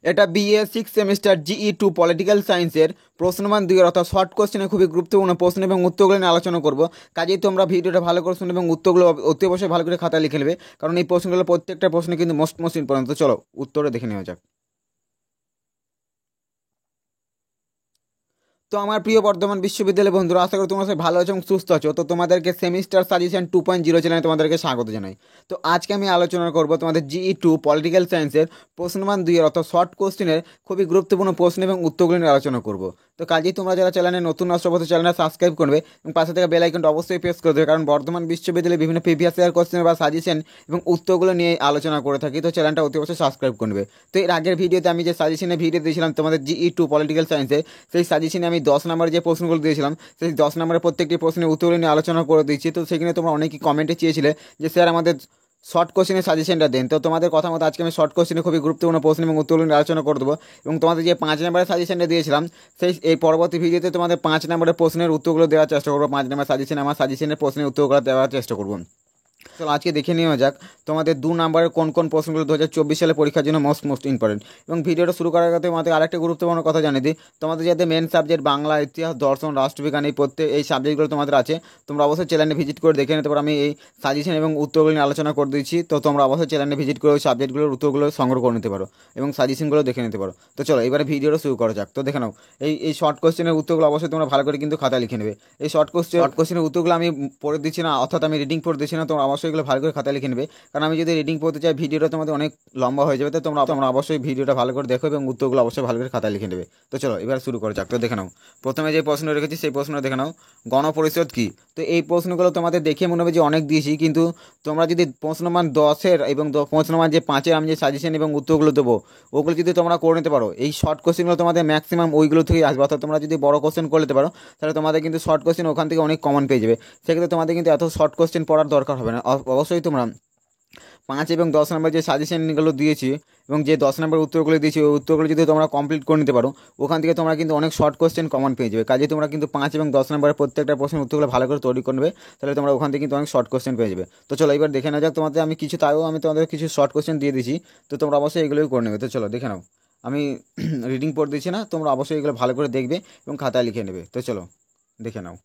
এটা BA six semester GE 2 political সায়েন্সের প্রশ্নমান 2 অর্থাৎ শর্ট কোশ্চেনে খুবই গুরুত্বপূর্ণ প্রশ্ন এবং উত্তরগুলো নিয়ে আলোচনা করব। কাজেই তোমরা ভিডিওটা ভালো করে শুনে এবং উত্তরগুলো অতি অবশ্যই ভালো করে খাতায় লিখে নেবে, কারণ এই প্রশ্নগুলো প্রত্যেকটা প্রশ্ন কিন্তু মোস্ট ইম্পর্টেন্ট। তো চলো উত্তরে দেখে নেওয়া যাক। তো আমার প্রিয় বর্ধমান বিশ্ববিদ্যালয় বন্ধুরা, আশা করি তোমরা সবাই ভালো আছো এবং সুস্থ আছো। তো তোমাদেরকে সেমিস্টার সাজেশন 2.0 চ্যানেলে তোমাদেরকে স্বাগত জানাই। তো আজকে আমি আলোচনা করব তোমাদের জিই 2 পলিটিক্যাল সায়েন্সের প্রশ্নমান 2 অর্থাৎ শর্ট কোশ্চেনের খুবই গুরুত্বপূর্ণ প্রশ্ন এবং উত্তরগুলো নিয়ে আলোচনা করব। তো কাজেই তোমরা যারা চ্যানেলে নতুন আসছো চ্যানেলটা সাবস্ক্রাইব করবে এবং পাশে থেকে বেল আইকনটা অবশ্যই প্রেস করে দেবে, কারণ বর্ধমান বিশ্ববিদ্যালয়ে বিভিন্ন প্রিভিয়াস ইয়ার কোশ্চেন বা সাজেশন এবং উত্তরগুলো নিয়ে আলোচনা করে থাকি। তো চ্যানেলটা অতি অবশ্যই সাবস্ক্রাইব করবে। তো এর আগের ভিডিওতে আমি যে সাজেশনের ভিডিও দিয়েছিলাম তোমাদের জিই 2 পলিটিক্যাল সায়েন্সে, সেই সাজেশনে আমি 10 নম্বরের যে প্রশ্নগুলো দিয়েছিলাম সেই 10 নম্বরের প্রত্যেকটি প্রশ্নের উত্তরগুলো নিয়ে আলোচনা করে দিচ্ছি। তো সেখানে তোমরা অনেকেই কমেন্টে চেয়েছিলে যে স্যার আমাদের শর্ট কোশ্চেনের সাজেশনটা দেন। তো তোমাদের কথা মতো আজকে আমি শর্ট কোশ্চেনে খুবই গুরুত্বপূর্ণ প্রশ্ন এবং উত্তরগুলো নিয়ে আলোচনা করে দেবো। এবং তোমাদের যে 5 নম্বরের সাজেশনটা দিয়েছিলাম সেই এই পরবর্তী ভিডিওতে তোমাদের 5 নম্বরের প্রশ্নের উত্তরগুলো দেওয়ার চেষ্টা করবো। 5 নম্বর সাজেশন আমার সাজেশনের প্রশ্নের উত্তরগুলো দেওয়ার চেষ্টা করবো। চলো আজকে দেখে নেওয়া যাক তোমাদের 2 নম্বরের কোন কোন প্রশ্নগুলো 2024 সালে পরীক্ষার জন্য মোস্ট ইম্পর্টেন্ট। এবং ভিডিওটা শুরু করার আগে তোমাদের আরেকটা গুরুত্বপূর্ণ কথা জানিয়ে দিই, তোমাদের যাতে মেন সাবজেক্ট বাংলা, ইতিহাস, দর্শন, রাষ্ট্রবিজ্ঞান এই সাবজেক্টগুলো তোমাদের আছে, তোমরা অবশ্যই চ্যানেলে ভিজিট করে দেখে নিতে পারো। আমি এই সাজেশন এবং উত্তরগুলো নিয়ে আলোচনা করে দিচ্ছি। তো তোমরা অবশ্যই চ্যানেলে ভিজিট করে ওই সাবজেক্টগুলোর উত্তরগুলো সংগ্রহ করে নিতে পারো এবং সাজেশনগুলো দেখে নিতে পারো। তো চলো এবারে ভিডিওটা শুরু করা যাক। তো দেখে নাও এই শর্ট কোশ্চেনের উত্তরগুলো অবশ্যই তোমরা ভালো করে কিন্তু খাতায় লিখে নেবে। এই শর্ট কোশ্চেনের উত্তরগুলো আমি পড়ে দিচ্ছি না, অর্থাৎ আমি রিডিং পড়ে দিচ্ছি না, তোমরা অবশ্যই এগুলো ভালো করে খাতায় লিখে নেবে। কারণ আমি যদি রিডিং পড়তে চাই ভিডিওটা তোমাদের অনেক লম্বা হয়ে যাবে। তো তোমরা তোমরা অবশ্যই ভিডিওটা ভালো করে দেখো এবং উত্তরগুলো অবশ্যই ভালো করে খাতায় লিখে নেবে। তো চলো এবার শুরু করা যাক। তো দেখে নাও প্রথমে যে প্রশ্ন রেখেছি সেই প্রশ্নটা দেখে নাও, গণপরিষদ কি? তো এই প্রশ্নগুলো তোমাদের দেখে মনে হবে যে অনেক দিয়েছি, কিন্তু তোমরা যদি প্রশ্নমান 10-এর এবং প্রশ্নমান যে 5-এর আমি যে সাজেশন এবং উত্তরগুলো দেবো ওগুলো যদি তোমরা করে নিতে পারো, এই শর্ট কোশ্চেনগুলো তোমাদের ম্যাক্সিমাম ওইগুলো থেকেই আসবে। অর্থাৎ তোমরা যদি বড় কোশ্চেন করে নিতে পারো তাহলে তোমাদের কিন্তু শর্ট কোশ্চেন ওখান থেকে অনেক কমন পেয়ে যাবে। সেক্ষেত্রে তোমাদের কিন্তু এত শর্ট কোশ্চেন পড়ার দরকার হবে না। অবশ্যই তোমরা 5 এবং 10 নম্বর যে সাজেশনগুলো দিয়েছি এবং যে 10 নম্বর উত্তরগুলো দিয়েছি ওই উত্তরগুলো যদি তোমরা কমপ্লিট করে নিতে পারো ওখান থেকে তোমরা কিন্তু অনেক শর্ট কোশ্চেন কমন পেয়ে যাবে। কাজে তোমরা কিন্তু 5 এবং 10 নম্বরের প্রত্যেকটা প্রশ্নের উত্তরগুলো ভালো করে তৈরি করবে, তাহলে তোমরা ওখান থেকে কিন্তু অনেক শর্ট কোশ্চেন পেয়ে যাবে। তো চলো এবার দেখে নেওয়া যাক তোমাদের আমি কিছু, তাও আমি তোমাদের কিছু শর্ট কোশ্চেন দিয়ে দিয়েছি। তো তোমরা অবশ্যই এগুলোই করে নেবে। তো চলো দেখে নাও, আমি রিডিং পড়ে দিচ্ছি না, তোমরা অবশ্যই এগুলো ভালো করে দেখবে এবং খাতায় লিখে নেবে। তো চলো দেখে নাও।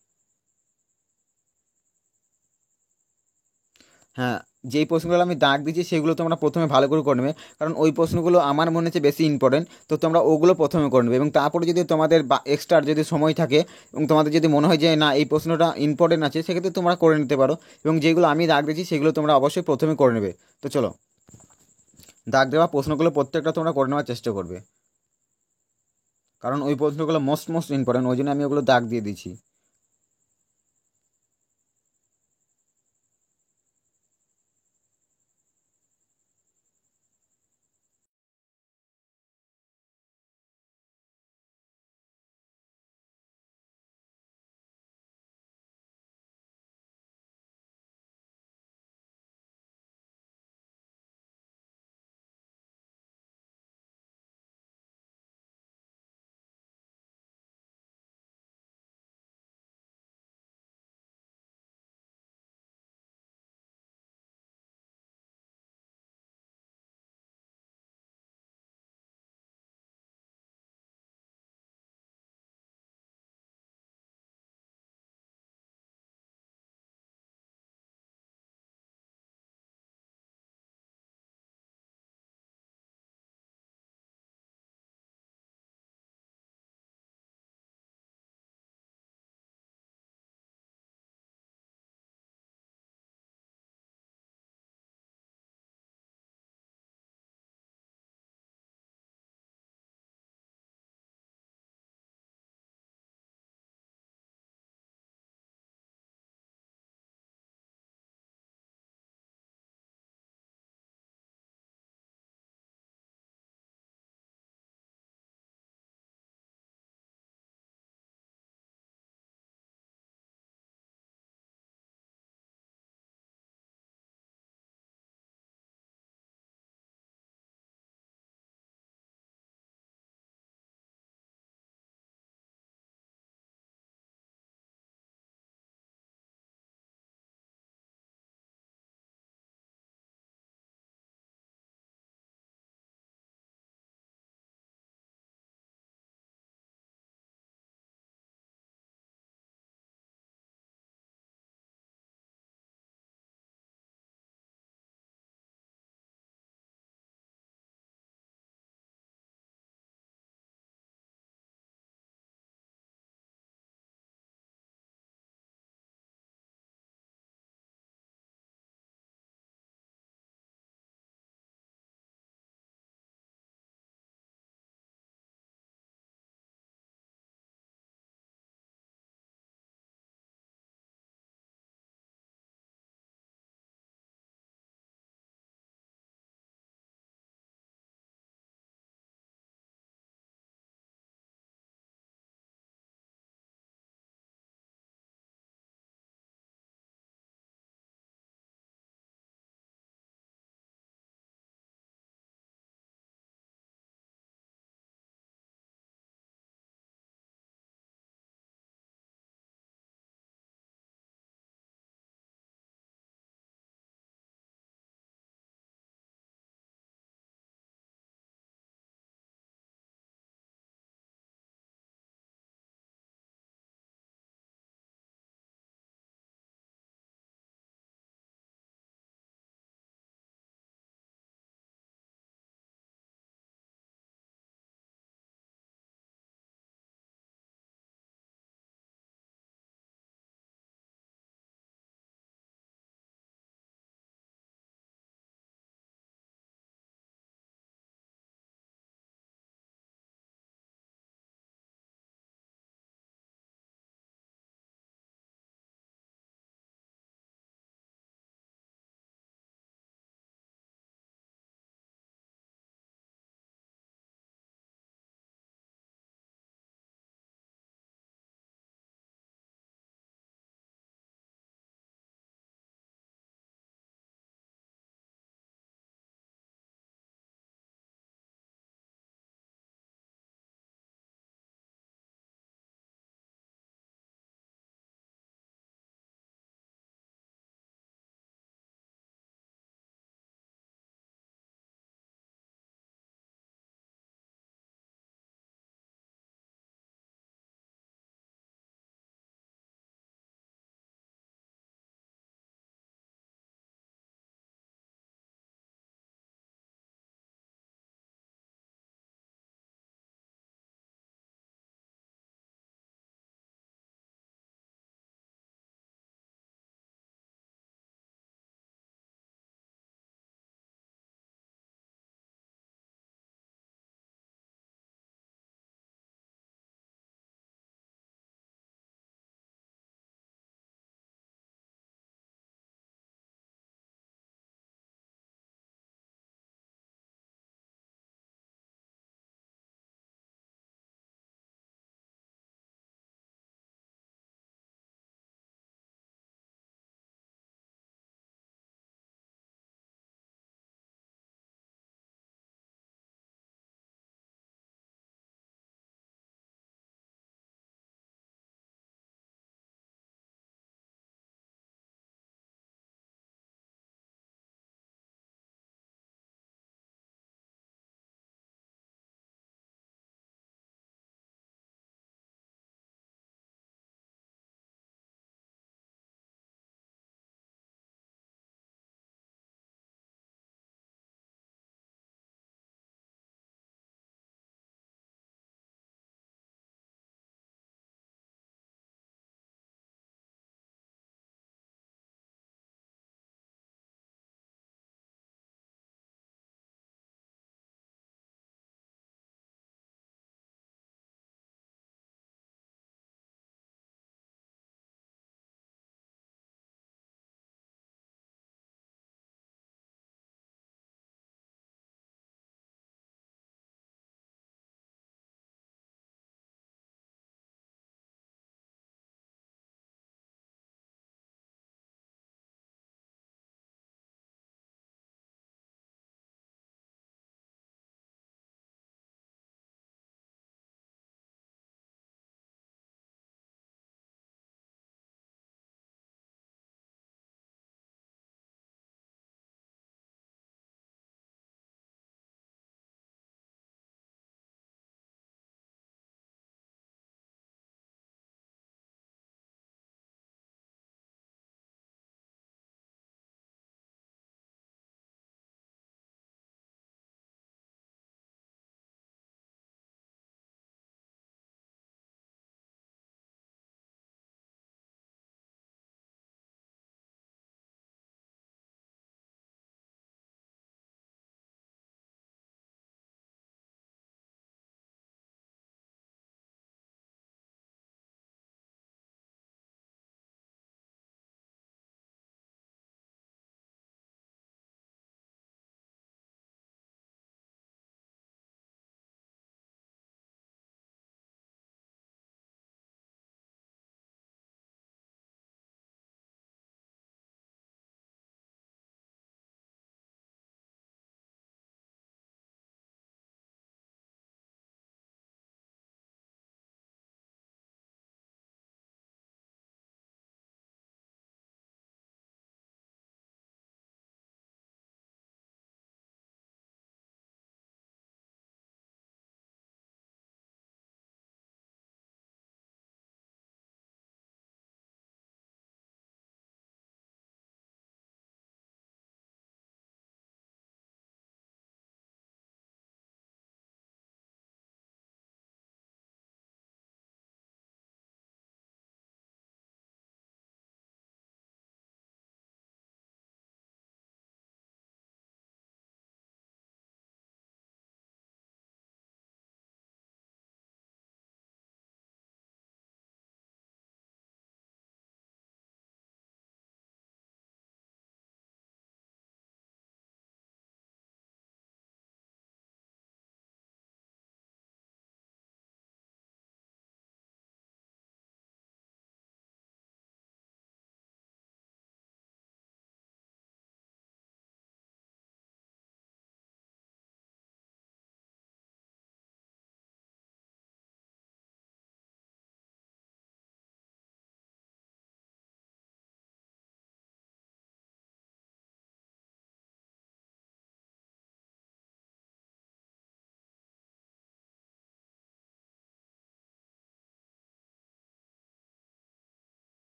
হ্যাঁ, যেই প্রশ্নগুলো আমি দাগ দিচ্ছি সেগুলো তোমরা প্রথমে ভালো করে নেবে, কারণ ওই প্রশ্নগুলো আমার মনে হচ্ছে বেশি ইম্পর্টেন্ট। তো তোমরা ওগুলো প্রথমে করে নেবে এবং তারপরে যদি তোমাদের এক্সট্রা যদি সময় থাকে এবং তোমাদের যদি মনে হয় যে না এই প্রশ্নটা ইম্পর্টেন্ট আছে সেক্ষেত্রে তোমরা করে নিতে পারো। এবং যেগুলো আমি দাগ দিচ্ছি সেগুলো তোমরা অবশ্যই প্রথমে করে নেবে। তো চলো দাগ দেওয়া প্রশ্নগুলো প্রত্যেকটা তোমরা করে নেওয়ার চেষ্টা করবে, কারণ ওই প্রশ্নগুলো মোস্ট ইম্পর্টেন্ট, ওই জন্য আমি ওগুলো দাগ দিয়ে দিচ্ছি।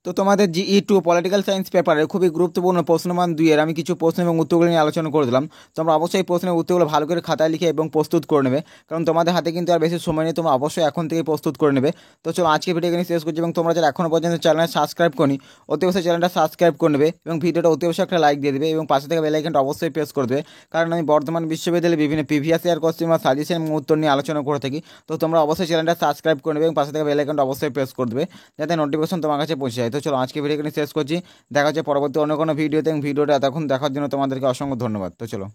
তো তোমাদের GE2 পলিটিক্যাল সায়েন্স পেপারে খুবই গুরুত্বপূর্ণ প্রশ্নমান 2-এর আমি কিছু প্রশ্ন এবং উত্তরগুলো নিয়ে আলোচনা করে দিলাম। তোমরা অবশ্যই প্রশ্নের উত্তরগুলো ভালো করে খাতায় লিখে এবং প্রস্তুত করে নেবে, কারণ তোমাদের হাতে কিন্তু আর বেশি সময় নেই, তোমরা অবশ্যই এখন থেকে প্রস্তুত করে নেবে। তো চলো আজকে ভিডিও এখানে শেষ করছি, এবং তোমরা যারা এখনো পর্যন্ত চ্যানেল সাবস্ক্রাইব করনি অতি অবশ্যই চ্যানেলটা সাবস্ক্রাইব করে নেবে এবং ভিডিওটা অতি অবশ্যই একটা লাইক দিয়ে দেবে এবং পাশে থেকে বেল আইকনটা অবশ্যই প্রেস করে দেবে, কারণ আমি বর্ধমান বিশ্ববিদ্যালয়ে বিভিন্ন প্রিভিয়াস ইয়ার কোশ্চেন বা সাজেশন এবং উত্তর নিয়ে আলোচনা করে থাকি। তো তোমরা অবশ্যই চ্যানেলটা সাবস্ক্রাইব করে নেবে এবং পাশে থেকে বেল আইকনটা অবশ্যই প্রেস করে দেবে, যাতে নোটিফিকেশন তোমার কাছে পৌঁছে যায়। তো চলো আজকে ভিডিও এখানে শেষ করছি, দেখা হচ্ছে পরবর্তী অন্য কোনো ভিডিওতে, এবং ভিডিওটা এতক্ষণ দেখার জন্য তোমাদেরকে অসংখ্য ধন্যবাদ। তো চলো।